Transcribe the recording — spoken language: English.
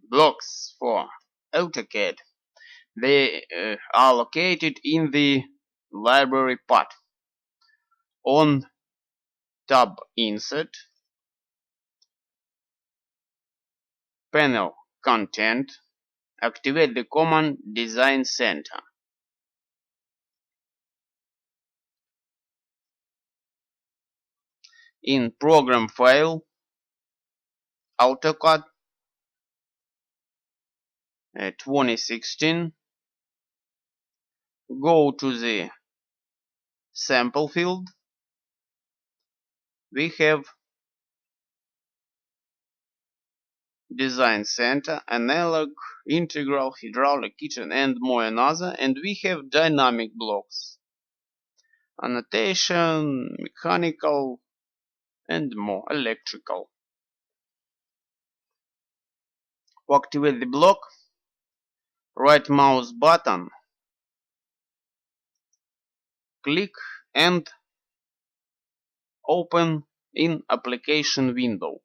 blocks for AutoCAD. They are located in the library path. On tab Insert, panel Content, activate the command Design Center. In Program File, AutoCAD 2016, go to the sample field. We have Design Center, Analog, Integral, Hydraulic, Kitchen, and more another, and we have dynamic blocks, annotation, mechanical, and more electrical. To activate the block, right mouse button, click and open in application window.